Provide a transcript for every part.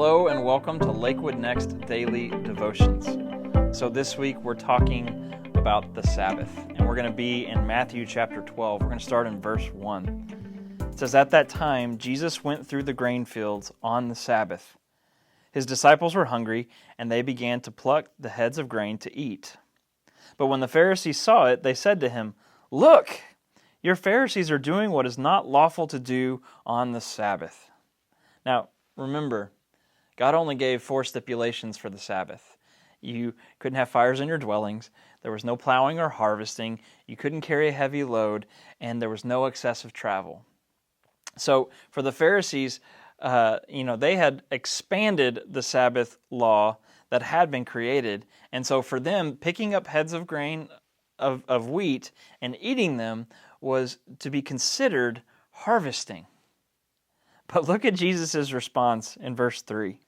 Hello and welcome to Lakewood Next Daily Devotions. So this week we're talking about the Sabbath, and we're going to be in Matthew chapter 12. We're going to start in verse 1. It says, "At that time, Jesus went through the grain fields on the Sabbath. His disciples were hungry, and they began to pluck the heads of grain to eat. But when the Pharisees saw it, they said to him, 'Look, your Pharisees are doing what is not lawful to do on the Sabbath.'" Now, remember, God only gave 4 stipulations for the Sabbath. You couldn't have fires in your dwellings, there was no plowing or harvesting, you couldn't carry a heavy load, and there was no excessive travel. So for the Pharisees, they had expanded the Sabbath law that had been created, and so for them, picking up heads of grain of wheat and eating them was to be considered harvesting. But look at Jesus' response in verse 3.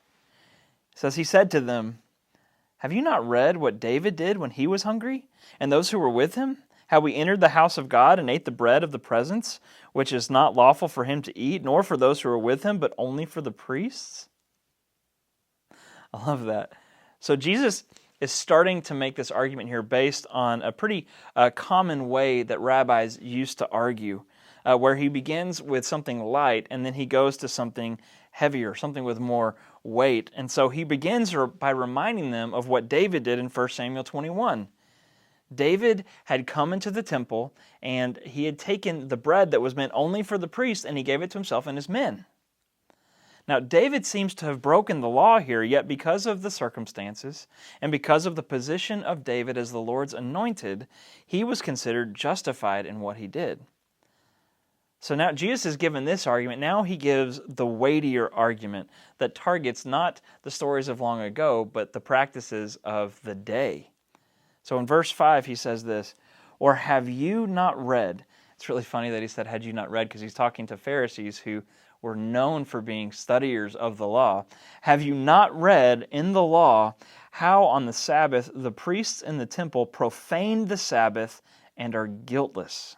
It says, he said to them, "Have you not read what David did when he was hungry, and those who were with him? How he entered the house of God and ate the bread of the presence, which is not lawful for him to eat, nor for those who are with him, but only for the priests?" I love that. So Jesus is starting to make this argument here based on a pretty common way that rabbis used to argue, where he begins with something light and then he goes to something heavier, something with more weight. And so he begins by reminding them of what David did in 1 Samuel 21. David had come into the temple and he had taken the bread that was meant only for the priests and he gave it to himself and his men. Now, David seems to have broken the law here, yet because of the circumstances and because of the position of David as the Lord's anointed, he was considered justified in what he did. So now Jesus has given this argument. Now he gives the weightier argument that targets not the stories of long ago, but the practices of the day. So in verse 5 he says this, "Or have you not read?" It's really funny that he said, "Had you not read?" because he's talking to Pharisees who were known for being studiers of the law. "Have you not read in the law how on the Sabbath the priests in the temple profane the Sabbath and are guiltless?"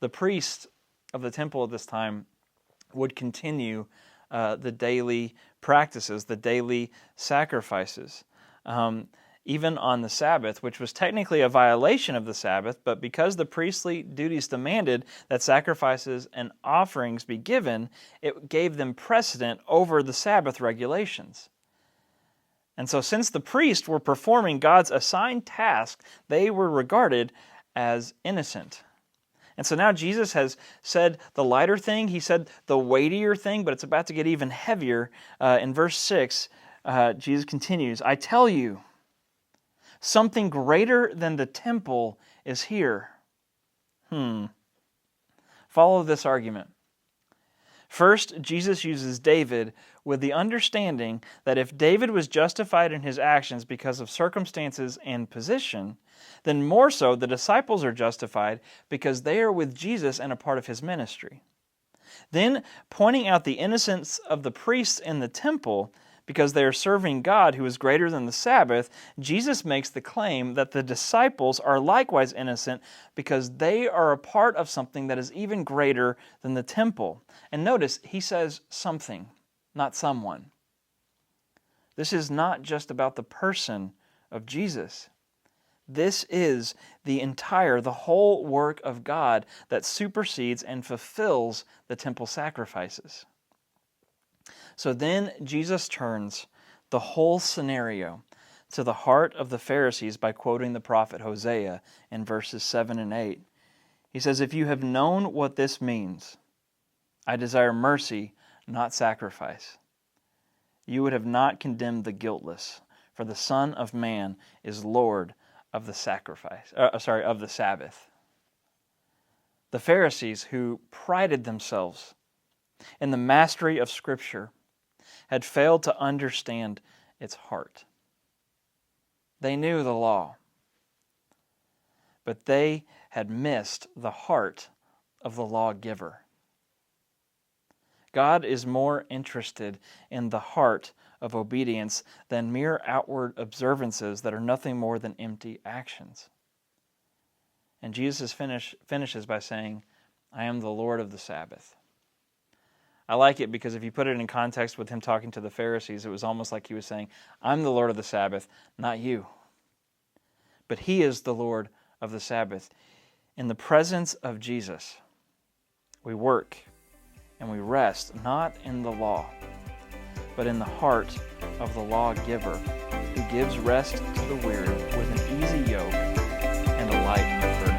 The priests of the temple at this time would continue the daily practices, the daily sacrifices. Even on the Sabbath, which was technically a violation of the Sabbath, but because the priestly duties demanded that sacrifices and offerings be given, it gave them precedent over the Sabbath regulations. And so since the priests were performing God's assigned task, they were regarded as innocent. And so now Jesus has said the lighter thing, he said the weightier thing, but it's about to get even heavier. In verse 6, Jesus continues, "I tell you, something greater than the temple is here." Follow this argument. First, Jesus uses David with the understanding that if David was justified in his actions because of circumstances and position, then more so the disciples are justified because they are with Jesus and a part of his ministry. Then, pointing out the innocence of the priests in the temple because they are serving God who is greater than the Sabbath, Jesus makes the claim that the disciples are likewise innocent because they are a part of something that is even greater than the temple. And notice, he says something, not someone. This is not just about the person of Jesus. This is the whole work of God that supersedes and fulfills the temple sacrifices. So then Jesus turns the whole scenario to the heart of the Pharisees by quoting the prophet Hosea in verses 7 and 8. He says, "If you have known what this means, 'I desire mercy, not sacrifice,' you would have not condemned the guiltless, for the Son of Man is Lord of the Sabbath." The Pharisees, who prided themselves in the mastery of Scripture, had failed to understand its heart. They knew the law, but they had missed the heart of the lawgiver. God is more interested in the heart of obedience than mere outward observances that are nothing more than empty actions. And Jesus finishes by saying, "I am the Lord of the Sabbath." I like it because if you put it in context with him talking to the Pharisees, it was almost like he was saying, I'm the Lord of the Sabbath, not you. But he is the Lord of the Sabbath. In the presence of Jesus, we work and we rest, not in the law, but in the heart of the lawgiver, who gives rest to the weary with an easy yoke and a light burden.